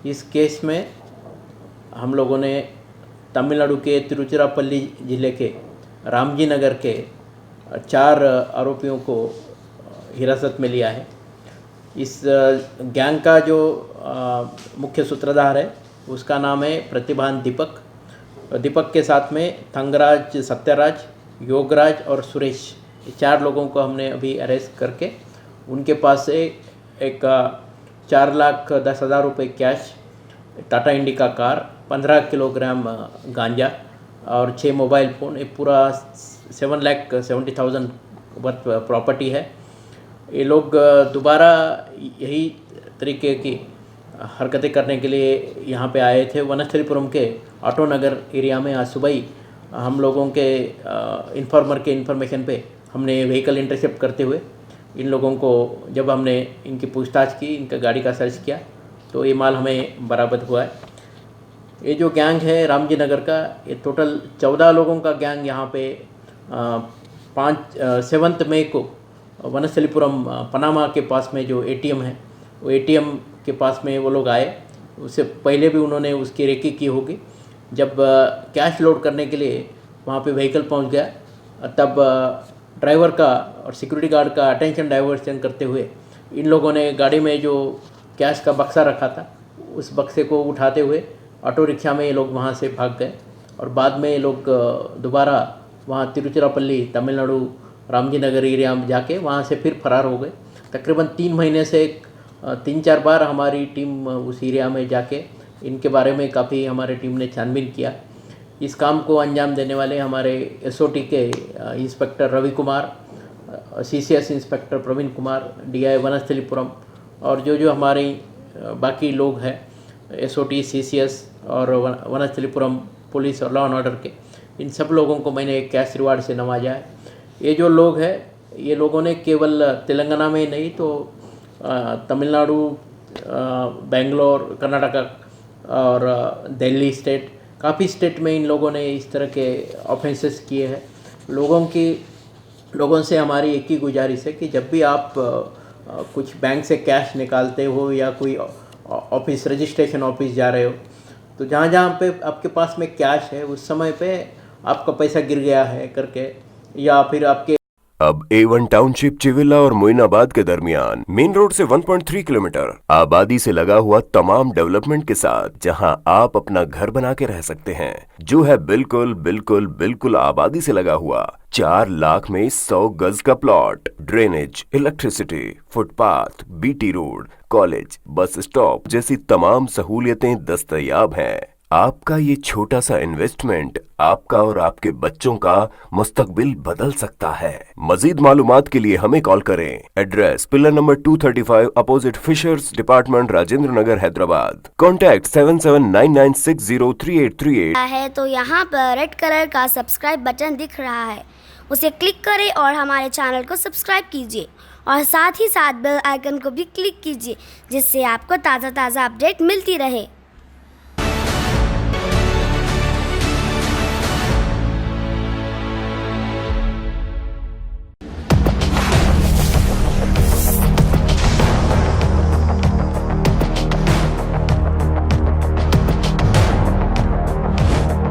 इस केस में हम लोगों ने तमिलनाडु के तिरुचिरापल्ली ज़िले के रामजी नगर के 4 आरोपियों को हिरासत में लिया है। इस गैंग का जो मुख्य सूत्रधार है उसका नाम है प्रतिभान दीपक। दीपक के साथ में थंगराज, सत्यराज, योगराज और सुरेश, ये 4 लोगों को हमने अभी अरेस्ट करके उनके पास से एक 4,10,000 रुपये cash, Tata indica car, 15 kilogram गांजा और 6 मोबाइल फ़ोन, एक पूरा 7,70,000 वर्थ प्रॉपर्टी है। ये लोग दोबारा यही तरीके की हरकतें करने के लिए यहाँ पे आए थे। वनस्थलीपुरम के ऑटो नगर एरिया में आज सुबह ही हम लोगों के इन्फॉर्मर के इन्फॉर्मेशन पे हमने व्हीकल इंटरसेप्ट करते हुए इन लोगों को जब हमने इनकी पूछताछ की, इनका गाड़ी का सर्च किया तो ये माल हमें बरामद हुआ है। ये जो गैंग है रामजी नगर का, ये टोटल 14 लोगों का गैंग यहाँ पे 7 मई को वनस्थलीपुरम पनामा के पास में जो एटीएम है, वो एटीएम के पास में वो लोग आए। उससे पहले भी उन्होंने उसकी रेकी की होगी। जब कैश लोड करने के लिए वहाँ पे व्हीकल पहुँच गया, तब ड्राइवर का और सिक्योरिटी गार्ड का अटेंशन डाइवर्शन करते हुए इन लोगों ने गाड़ी में जो कैश का बक्सा रखा था उस बक्से को उठाते हुए ऑटो रिक्शा में ये लोग वहाँ से भाग गए और बाद में ये लोग दोबारा वहाँ तिरुचिरापल्ली तमिलनाडु रामजी नगर एरिया में जाके वहाँ से फिर फरार हो गए। तकरीबन 3 महीने से 3-4 बार हमारी टीम उस एरिया में जाके इनके बारे में काफ़ी हमारे टीम ने छानबीन किया। इस काम को अंजाम देने वाले हमारे एसओटी के inspector Ravi Kumar, CCS inspector Praveen Kumar, DI Vanasthalipuram और जो हमारे बाकी लोग हैं एसओटी, सीसीएस और वनस्थलीपुरम पुलिस और लॉ एंड ऑर्डर के, इन सब लोगों को मैंने कैश रिवार्ड से नवाजा है। ये जो लोग हैं, ये लोगों ने केवल तेलंगाना में नहीं तो तमिलनाडु, बेंगलोर, कर्नाटका और दिल्ली स्टेट, काफ़ी स्टेट में इन लोगों ने इस तरह के ऑफेंसेस किए हैं। लोगों से हमारी एक ही गुजारिश है कि जब भी आप कुछ बैंक से कैश निकालते हो या कोई ऑफिस, रजिस्ट्रेशन ऑफिस जा रहे हो, तो जहाँ जहाँ पे आपके पास में कैश है उस समय पे आपका पैसा गिर गया है करके, या फिर आपके अब A1 टाउनशिप चिविला और मोइनाबाद के दरमियान मेन रोड से 1.3 किलोमीटर आबादी से लगा हुआ तमाम डेवलपमेंट के साथ जहां आप अपना घर बना के रह सकते हैं, जो है बिल्कुल बिल्कुल बिल्कुल आबादी से लगा हुआ। 4 लाख में 100 गज का plot, drainage, electricity, footpath, BT road, college, bus stop जैसी तमाम सहूलियतें दस्तयाब हैं। आपका ये छोटा सा इन्वेस्टमेंट आपका और आपके बच्चों का मुस्तकबिल बदल सकता है। मजीद मालूमात के लिए हमें कॉल करें। Address pillar number 235 opposite fishers department, Rajendra Nagar, Hyderabad. Contact 7799603838 है तो यहाँ पर रेड कलर का सब्सक्राइब बटन दिख रहा है, उसे क्लिक करें और हमारे चैनल को सब्सक्राइब कीजिए और साथ ही साथ बेल आइकन को भी क्लिक कीजिए, जिससे आपको ताज़ा अपडेट मिलती रहे।